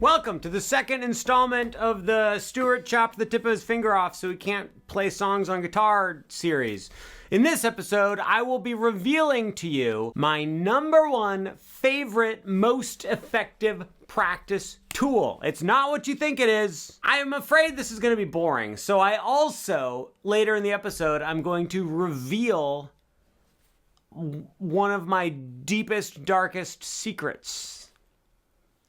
Welcome to the second installment of the Stuart chopped the tip of his finger off so he can't play songs on guitar series. In this episode, I will be revealing to you my number one favorite, most effective practice tool. It's not what you think it is. I am afraid this is going to be boring. So I also, later in the episode, I'm going to reveal one of my deepest, darkest secrets.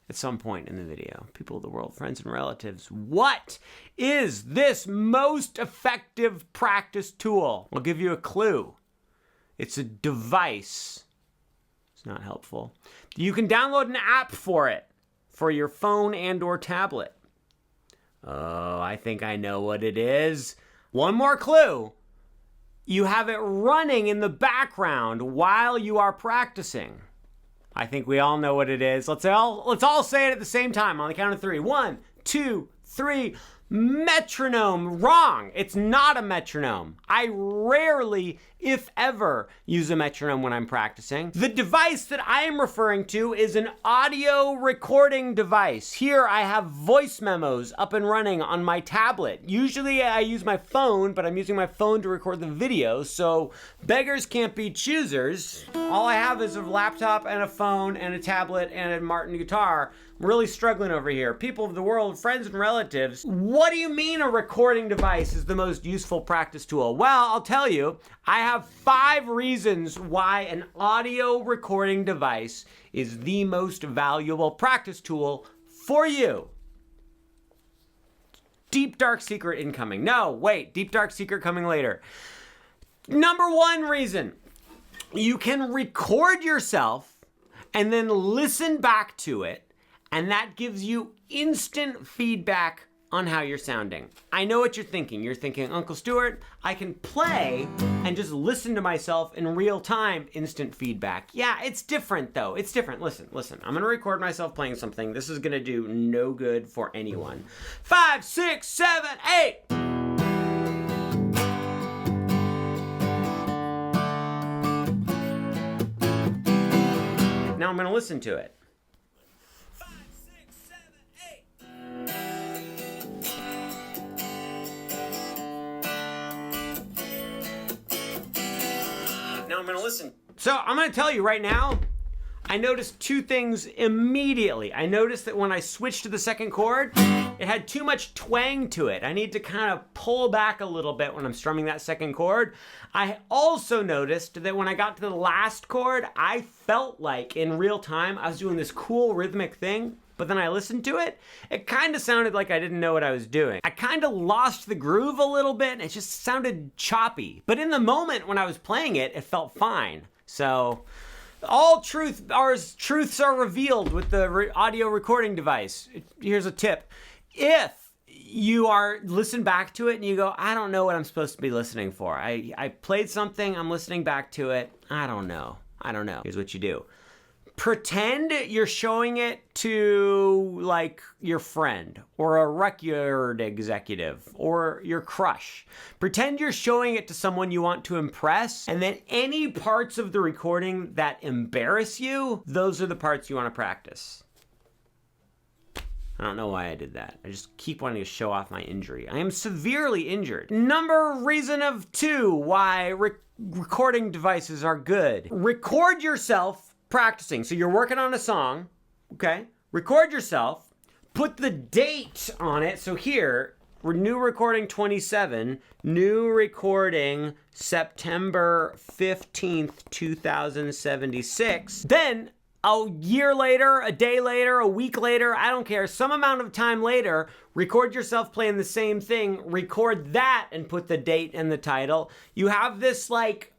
At some point in the video, people of the world, friends and relatives, what is this most effective practice tool? I'll give you a clue. It's a device. It's not helpful. You can download an app for it, for your phone and or tablet. Oh, I think I know what it is. One more clue. You have it running in the background while you are practicing. I think we all know what it is. Let's all say it at the same time on the count of three. 1, 2, 3. Metronome. Wrong. It's not a metronome. I rarely, if ever, use a metronome when I'm practicing. The device that I am referring to is an audio recording device. Here I have voice memos up and running on my tablet. Usually I use my phone, but I'm using my phone to record the video, so beggars can't be choosers. All I have is a laptop and a phone and a tablet and a Martin guitar. I'm really struggling over here. People of the world, friends and relatives, what do you mean a recording device is the most useful practice tool? Well, I'll tell you, I have 5 reasons why an audio recording device is the most valuable practice tool for you. Deep dark secret incoming. No, wait, deep dark secret coming later. Number 1 reason, you can record yourself and then listen back to it, and that gives you instant feedback on how you're sounding. I know what you're thinking. You're thinking, Uncle Stuart, I can play and just listen to myself in real time, instant feedback. Yeah, it's different though. It's different. Listen. I'm gonna record myself playing something. This is gonna do no good for anyone. 5, 6, 7, 8. Now I'm gonna listen to it. I'm going to listen. So I'm going to tell you right now, I noticed 2 things immediately. I noticed that when I switched to the second chord, it had too much twang to it. I need to kind of pull back a little bit when I'm strumming that second chord. I also noticed that when I got to the last chord, I felt like in real time I was doing this cool rhythmic thing. But then I listened to it, it kind of sounded like I didn't know what I was doing. I kind of lost the groove a little bit, and it just sounded choppy. But in the moment when I was playing it, it felt fine. So all truths are revealed with the audio recording device. Here's a tip. If you listen back to it and you go, I don't know what I'm supposed to be listening for. I played something, I'm listening back to it. I don't know. Here's what you do. Pretend you're showing it to like your friend or a record executive or your crush. Pretend you're showing it to someone you want to impress, and then any parts of the recording that embarrass you, those are the parts you want to practice. I don't know why I did that. I just keep wanting to show off my injury. I am severely injured. Reason of 2 why recording devices are good. Record yourself practicing. So you're working on a song, okay? Record yourself, put the date on it. So here, new recording 27, new recording September 15th, 2076. Then a year later, a day later, a week later, I don't care, some amount of time later, record yourself playing the same thing, record that and put the date and the title. You have this like,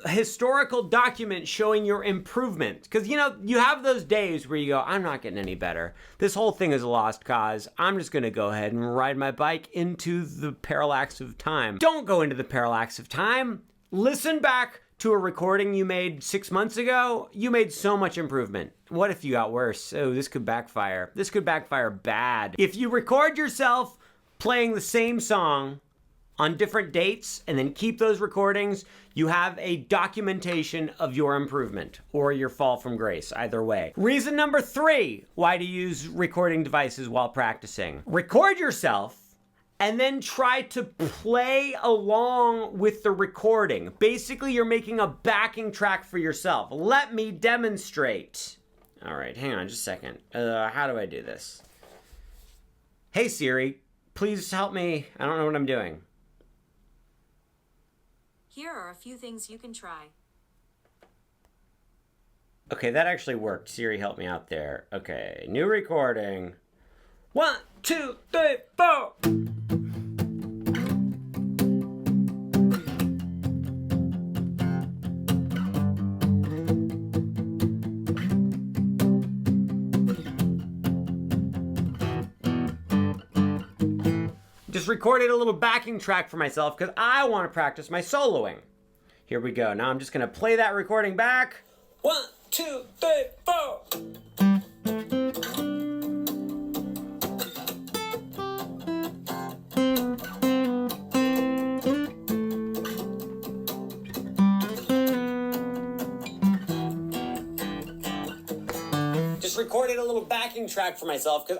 historical document showing your improvement. Because, you have those days where you go, I'm not getting any better. This whole thing is a lost cause. I'm just going to go ahead and ride my bike into the parallax of time. Don't go into the parallax of time. Listen back to a recording you made 6 months ago. You made so much improvement. What if you got worse? Oh, this could backfire. This could backfire bad. If you record yourself playing the same song on different dates and then keep those recordings, you have a documentation of your improvement or your fall from grace, either way. Reason number 3, why to use recording devices while practicing. Record yourself and then try to play along with the recording. Basically, you're making a backing track for yourself. Let me demonstrate. All right, hang on just a second. How do I do this? Hey Siri, please help me. I don't know what I'm doing. Here are a few things you can try. Okay, that actually worked. Siri helped me out there. Okay, new recording. 1, 2, 3, 4. Just recorded a little backing track for myself because I want to practice my soloing. Here we go. Now I'm just going to play that recording back. 1, 2, 3, 4. Just recorded a little backing track for myself because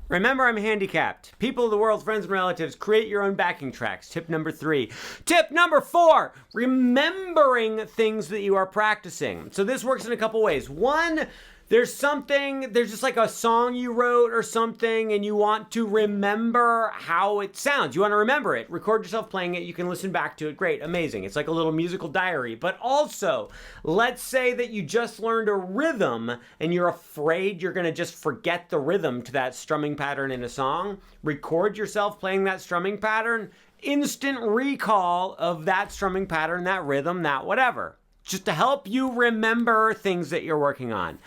Remember, I'm handicapped. People of the world, friends and relatives, create your own backing tracks. Tip number 3. Tip number 4, remembering things that you are practicing. So this works in a couple ways. 1, there's just like a song you wrote or something and you want to remember how it sounds. You want to remember it. Record yourself playing it. You can listen back to it. Great, amazing. It's like a little musical diary. But also, let's say that you just learned a rhythm and you're afraid you're going to just forget the rhythm to that strumming pattern in a song. Record yourself playing that strumming pattern. Instant recall of that strumming pattern, that rhythm, that whatever. Just to help you remember things that you're working on.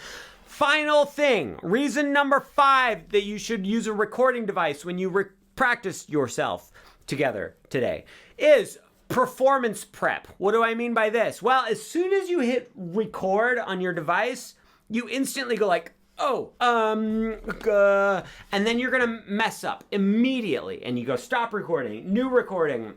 Final thing, reason number 5 that you should use a recording device when you practice yourself together today is performance prep. What do I mean by this? Well, as soon as you hit record on your device, you instantly go like, and then you're gonna mess up immediately. And you go stop recording, new recording,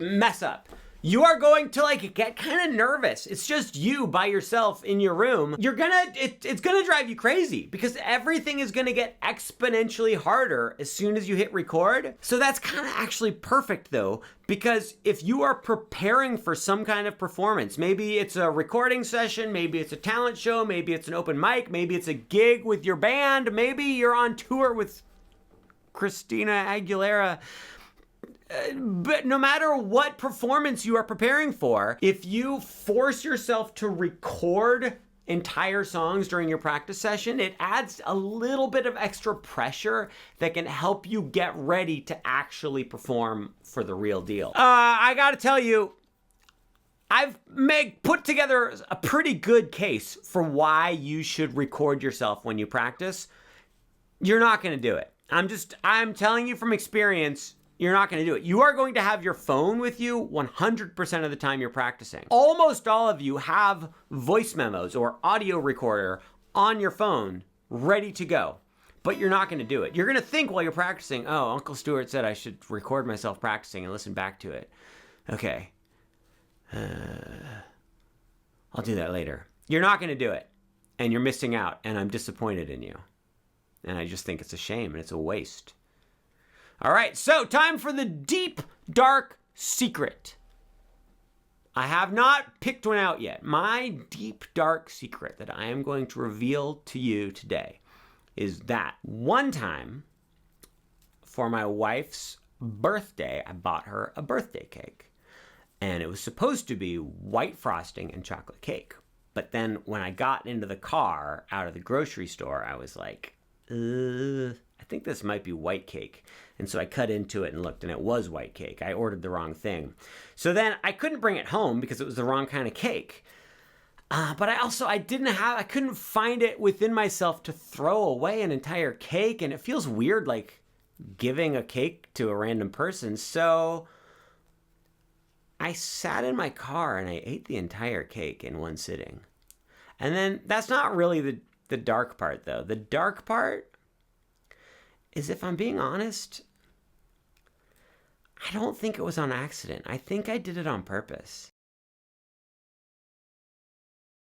mess up. You are going to get kind of nervous. It's just you by yourself in your room. It's gonna drive you crazy because everything is gonna get exponentially harder as soon as you hit record. So that's kind of actually perfect though, because if you are preparing for some kind of performance, maybe it's a recording session, maybe it's a talent show, maybe it's an open mic, maybe it's a gig with your band, maybe you're on tour with Christina Aguilera. But no matter what performance you are preparing for, if you force yourself to record entire songs during your practice session, it adds a little bit of extra pressure that can help you get ready to actually perform for the real deal. I gotta tell you, I've put together a pretty good case for why you should record yourself when you practice. You're not gonna do it. I'm telling you from experience, you're not going to do it. You are going to have your phone with you 100% of the time you're practicing. Almost all of you have voice memos or audio recorder on your phone ready to go, but you're not going to do it. You're going to think while you're practicing, oh, Uncle Stuart said I should record myself practicing and listen back to it. Okay. I'll do that later. You're not going to do it, and you're missing out, and I'm disappointed in you. And I just think it's a shame and it's a waste. All right, so time for the deep, dark secret. I have not picked one out yet. My deep, dark secret that I am going to reveal to you today is that one time for my wife's birthday, I bought her a birthday cake. And it was supposed to be white frosting and chocolate cake. But then when I got into the car out of the grocery store, I was like, I think this might be white cake. And so I cut into it and looked, and it was white cake. I ordered the wrong thing. So then I couldn't bring it home because it was the wrong kind of cake. But I couldn't find it within myself to throw away an entire cake. And it feels weird, like giving a cake to a random person. So I sat in my car and I ate the entire cake in one sitting. And then that's not really the dark part, though. The dark part is, if I'm being honest, I don't think it was on accident. I think I did it on purpose.